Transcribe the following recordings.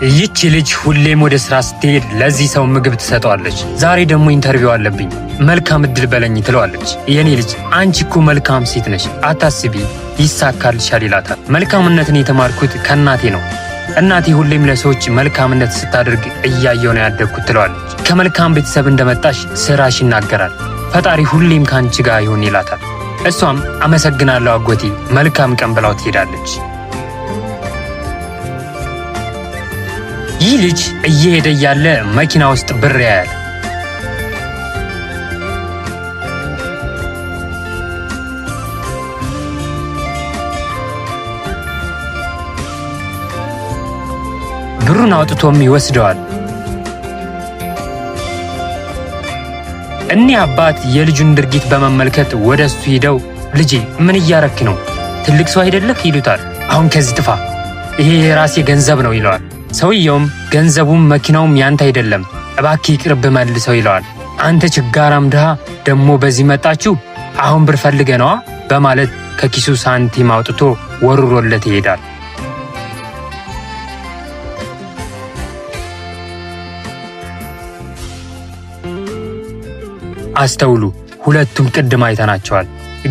ይህች ልጅ ሁሌም ወደ ስራ ስትሄድ ለዚህ ሰው ምግብ ትሰጠዋለች። ዛሬ ደግሞ ኢንተርቪው አለብኝ፣ መልካም እድል በለኝ ትለዋለች። የኔ ልጅ አንቺ እኮ መልካም ሴት ነሽ፣ አታስቢ፣ ይሳካልሻል ይላታል። መልካምነትን የተማርኩት ከእናቴ ነው። እናቴ ሁሌም ለሰዎች መልካምነት ስታደርግ እያየሁ ነው ያደግኩት ትለዋለች። ከመልካም ቤተሰብ እንደመጣሽ ስራሽ ይናገራል። ፈጣሪ ሁሌም ካንቺ ጋር ይሁን ይላታል። እሷም አመሰግናለሁ አጎቴ፣ መልካም ቀን ብላው ትሄዳለች። ይህ ልጅ እየሄደ ያለ መኪና ውስጥ ብር ያያል። ብሩን አውጥቶም ይወስደዋል። እኒህ አባት የልጁን ድርጊት በመመልከት ወደሱ ሄደው ልጄ ምን እያረክ ነው? ትልቅ ሰው አይደለህ ይሉታል። አሁን ከዚህ ጥፋ፣ ይሄ የራሴ ገንዘብ ነው ይለዋል። ሰውየውም ገንዘቡም መኪናውም ያንተ አይደለም፣ እባክህ ይቅርብ መልሰው ይለዋል። አንተ ችጋራም ድሃ ደግሞ በዚህ መጣችሁ? አሁን ብር ፈልገ ነዋ በማለት ከኪሱ ሳንቲም አውጥቶ ወርሮለት ይሄዳል። አስተውሉ፣ ሁለቱም ቅድም አይተናቸዋል፣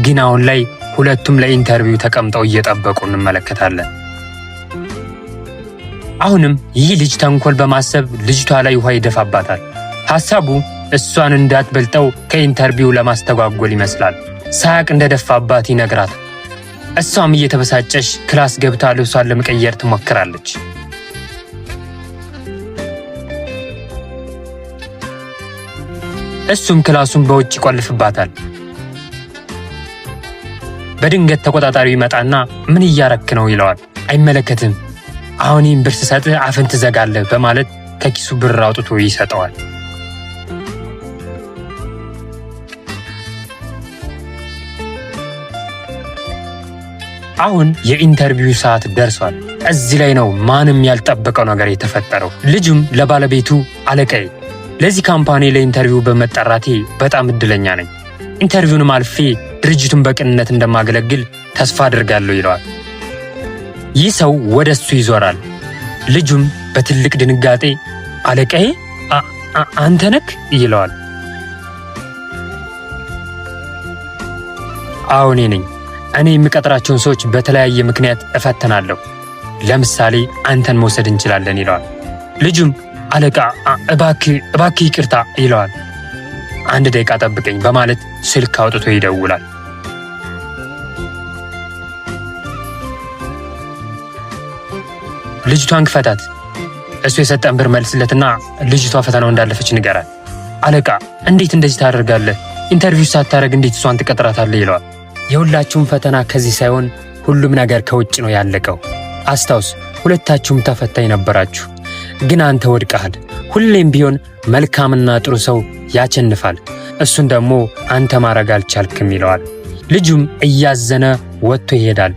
ግን አሁን ላይ ሁለቱም ለኢንተርቪው ተቀምጠው እየጠበቁ እንመለከታለን። አሁንም ይህ ልጅ ተንኮል በማሰብ ልጅቷ ላይ ውሃ ይደፋባታል። ሐሳቡ እሷን እንዳትበልጠው ከኢንተርቪው ለማስተጓጎል ይመስላል። ሳያቅ እንደደፋባት ይነግራታል። እሷም እየተበሳጨሽ ክላስ ገብታ ልብሷን ለመቀየር ትሞክራለች። እሱም ክላሱን በውጭ ይቆልፍባታል። በድንገት ተቆጣጣሪው ይመጣና ምን እያረክ ነው ይለዋል። አይመለከትም፣ አሁን ይህን ብር ስሰጥህ አፍን ትዘጋለህ በማለት ከኪሱ ብር አውጥቶ ይሰጠዋል። አሁን የኢንተርቪው ሰዓት ደርሷል። እዚህ ላይ ነው ማንም ያልጠበቀው ነገር የተፈጠረው። ልጁም ለባለቤቱ አለቃዬ፣ ለዚህ ካምፓኒ ለኢንተርቪው በመጠራቴ በጣም እድለኛ ነኝ። ኢንተርቪውንም አልፌ ድርጅቱን በቅንነት እንደማገለግል ተስፋ አድርጋለሁ ይለዋል። ይህ ሰው ወደሱ ይዞራል። ልጁም በትልቅ ድንጋጤ አለቃዬ አንተ ነህ ይለዋል። አዎ እኔ ነኝ። እኔ የሚቀጥራቸውን ሰዎች በተለያየ ምክንያት እፈተናለሁ። ለምሳሌ አንተን መውሰድ እንችላለን ይለዋል። ልጁም አለቃ እባክህ ይቅርታ ይለዋል። 1 ደቂቃ ጠብቀኝ በማለት ስልክ አውጥቶ ይደውላል። ልጅቷን ክፈታት፣ እሱ የሰጠን ብር መልስለትና ልጅቷ ፈተናው እንዳለፈች ንገራል። አለቃ እንዴት እንደዚህ ታደርጋለህ? ኢንተርቪው ሳታደርግ እንዴት እሷን ትቀጥራታለህ? ይለዋል። የሁላችሁም ፈተና ከዚህ ሳይሆን ሁሉም ነገር ከውጭ ነው ያለቀው። አስታውስ፣ ሁለታችሁም ተፈታኝ ነበራችሁ፣ ግን አንተ ወድቀሃል። ሁሌም ቢሆን መልካምና ጥሩ ሰው ያቸንፋል። እሱን ደግሞ አንተ ማድረግ አልቻልክም ይለዋል። ልጁም እያዘነ ወጥቶ ይሄዳል።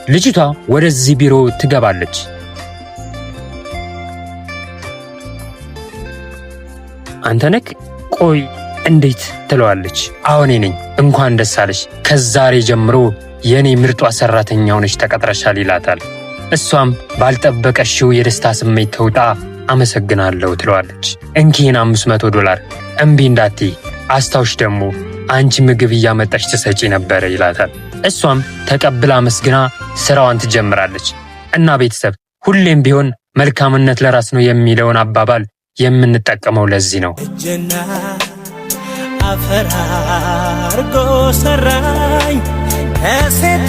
ልጅቷ ወደዚህ ቢሮ ትገባለች። አንተ ነህ? ቆይ እንዴት ትለዋለች። አዎ እኔ ነኝ፣ እንኳን ደስ አለሽ፣ ከዛሬ ጀምሮ የኔ ምርጧ ሰራተኛ ሆነሽ ተቀጥረሻል ይላታል። እሷም ባልጠበቀሽው የደስታ ስሜት ተውጣ አመሰግናለሁ ትለዋለች። እንኪን $500 እምቢ እንዳትይ፣ አስታውሽ ደግሞ አንቺ ምግብ እያመጣሽ ትሰጪ ነበረ ይላታል። እሷም ተቀብላ መስግና ስራዋን ትጀምራለች። እና ቤተሰብ ሁሌም ቢሆን መልካምነት ለራስ ነው የሚለውን አባባል የምንጠቀመው ለዚህ ነው። እጅና አፈር አርጎ ሰራኝ ከሴት